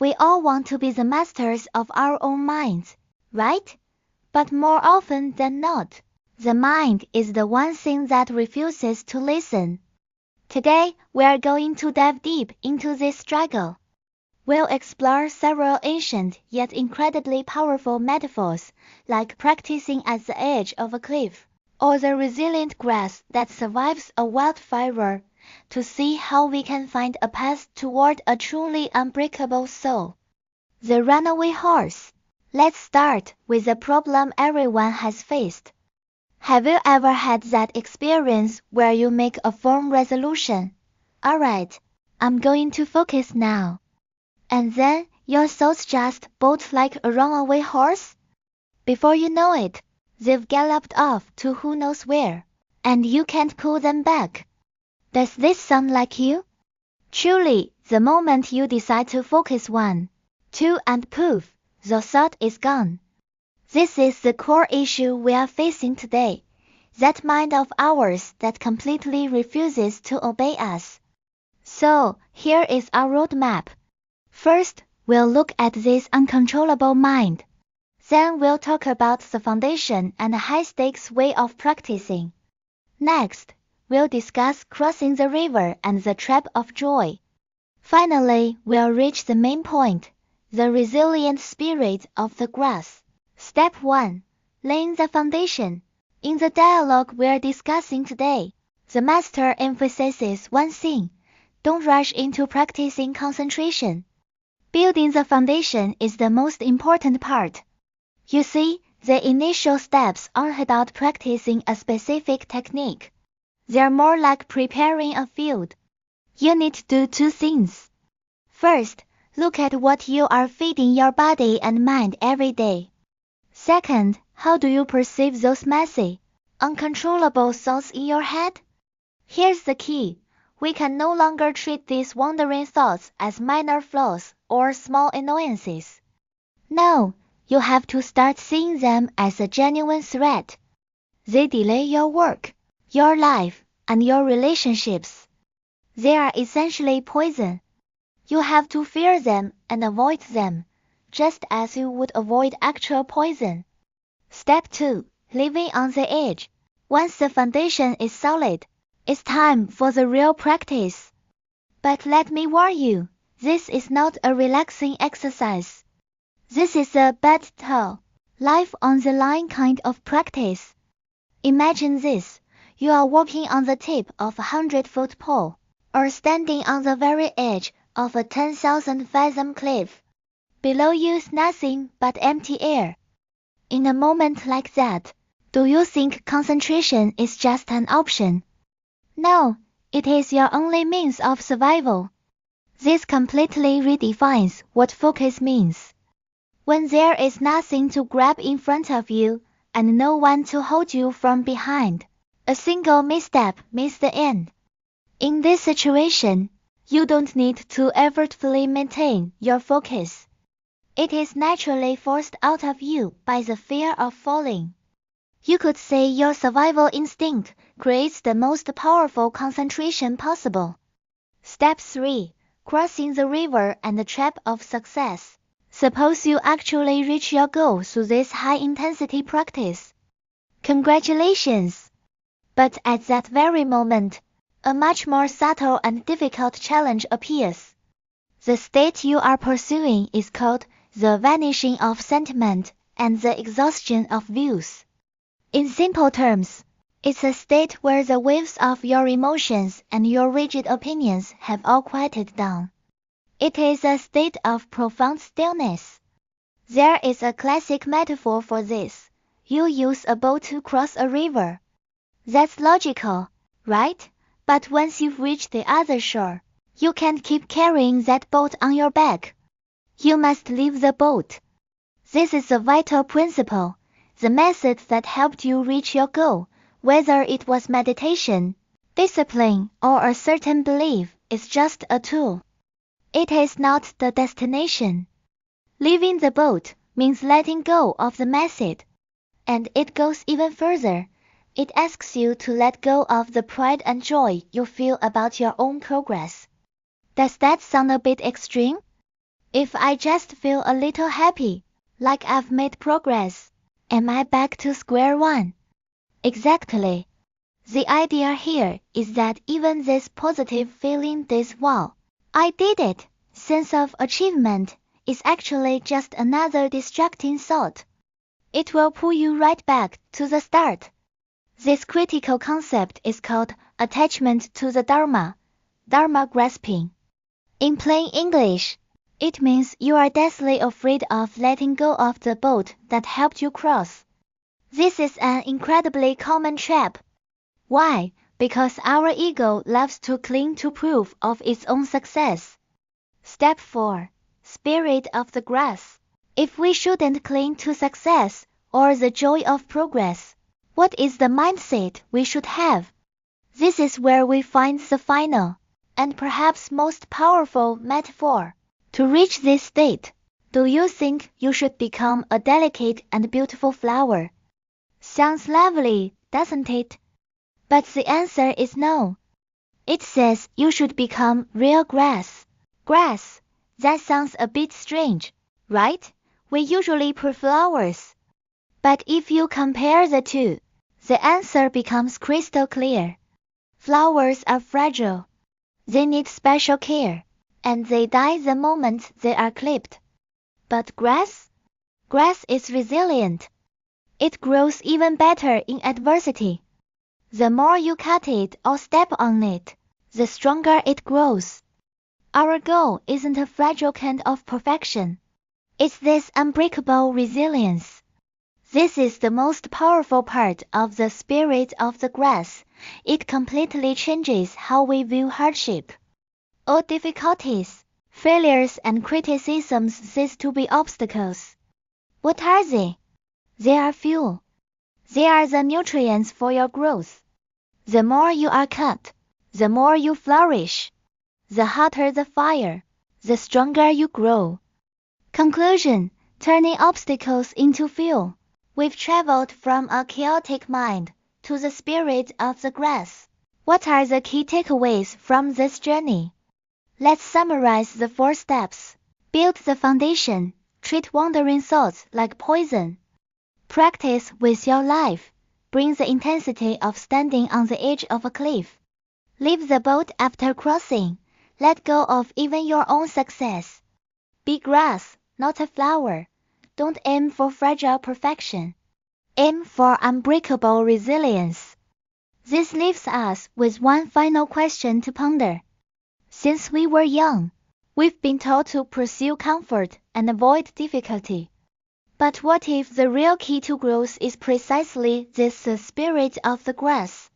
We all want to be the masters of our own minds, right? But more often than not, the mind is the one thing that refuses to listen. Today, we are going to dive deep into this struggle. We'll explore several ancient yet incredibly powerful metaphors, like practicing at the edge of a cliff, or the resilient grass that survives a wildfire, to see how we can find a path toward a truly unbreakable soul. The runaway horse. Let's start with a problem everyone has faced. Have you ever had that experience where you make a firm resolution? Alright, I'm going to focus now. And then your thoughts just bolt like a runaway horse? Before you know it, they've galloped off to who knows where, and you can't pull them back. Does this sound like you? Truly, the moment you decide to focus 1, 2 and poof, the thought is gone. This is the core issue we are facing today, that mind of ours that completely refuses to obey us. So, here is our roadmap. First, we'll look at this uncontrollable mind. Then we'll talk about the foundation and a high-stakes way of practicing. Next, we'll discuss crossing the river and the trap of joy. Finally, we'll reach the main point, the resilient spirit of the grass. Step 1. Laying the foundation. In the dialogue we're discussing today, the master emphasizes one thing: don't rush into practicing concentration. Building the foundation is the most important part. You see, the initial steps aren't about practicing a specific technique. They're more like preparing a field. You need to do 2 things. First, look at what you are feeding your body and mind every day. Second, how do you perceive those messy, uncontrollable thoughts in your head? Here's the key. We can no longer treat these wandering thoughts as minor flaws or small annoyances. No, you have to start seeing them as a genuine threat. They delay your work, your life, and your relationships. They are essentially poison. You have to fear them and avoid them, just as you would avoid actual poison. Step 2. Living on the edge. Once the foundation is solid, it's time for the real practice. But let me warn you, this is not a relaxing exercise. This is a battle, life on the line kind of practice. Imagine this: you are walking on the tip of a 100-foot pole, or standing on the very edge of a 10,000-fathom cliff. Below you is nothing but empty air. In a moment like that, do you think concentration is just an option? No, it is your only means of survival. This completely redefines what focus means. When there is nothing to grab in front of you, and no one to hold you from behind, a single misstep means the end. In this situation, you don't need to effortfully maintain your focus. It is naturally forced out of you by the fear of falling. You could say your survival instinct creates the most powerful concentration possible. Step 3. Crossing the river and the trap of success. Suppose you actually reach your goal through this high-intensity practice. Congratulations! But at that very moment, a much more subtle and difficult challenge appears. The state you are pursuing is called the vanishing of sentiment and the exhaustion of views. In simple terms, it's a state where the waves of your emotions and your rigid opinions have all quieted down. It is a state of profound stillness. There is a classic metaphor for this. You use a boat to cross a river. That's logical, right? But once you've reached the other shore, you can't keep carrying that boat on your back. You must leave the boat. This is a vital principle. The method that helped you reach your goal, whether it was meditation, discipline, or a certain belief, is just a tool. It is not the destination. Leaving the boat means letting go of the method. And it goes even further. It asks you to let go of the pride and joy you feel about your own progress. Does that sound a bit extreme? If I just feel a little happy, like I've made progress, am I back to square one? Exactly. The idea here is that even this positive feeling, this wow, I did it, sense of achievement, is actually just another distracting thought. It will pull you right back to the start. This critical concept is called attachment to the Dharma grasping. In plain English, it means you are deathly afraid of letting go of the boat that helped you cross. This is an incredibly common trap. Why? Because our ego loves to cling to proof of its own success. Step 4. Spirit of the grass. If we shouldn't cling to success or the joy of progress, what is the mindset we should have? This is where we find the final, and perhaps most powerful metaphor. To reach this state, do you think you should become a delicate and beautiful flower? Sounds lovely, doesn't it? But the answer is no. It says you should become real grass. Grass. That sounds a bit strange, right? We usually put flowers. But if you compare the two, the answer becomes crystal clear. Flowers are fragile. They need special care, and they die the moment they are clipped. But grass? Grass is resilient. It grows even better in adversity. The more you cut it or step on it, the stronger it grows. Our goal isn't a fragile kind of perfection. It's this unbreakable resilience. This is the most powerful part of the spirit of the grass. It completely changes how we view hardship. All difficulties, failures, and criticisms cease to be obstacles. What are they? They are fuel. They are the nutrients for your growth. The more you are cut, the more you flourish. The hotter the fire, the stronger you grow. Conclusion: turning obstacles into fuel. We've traveled from a chaotic mind to the spirit of the grass. What are the key takeaways from this journey? Let's summarize the 4 steps. Build the foundation. Treat wandering thoughts like poison. Practice with your life. Bring the intensity of standing on the edge of a cliff. Leave the boat after crossing. Let go of even your own success. Be grass, not a flower. Don't aim for fragile perfection. Aim for unbreakable resilience. This leaves us with one final question to ponder. Since we were young, we've been taught to pursue comfort and avoid difficulty. But what if the real key to growth is precisely this, the spirit of the grass?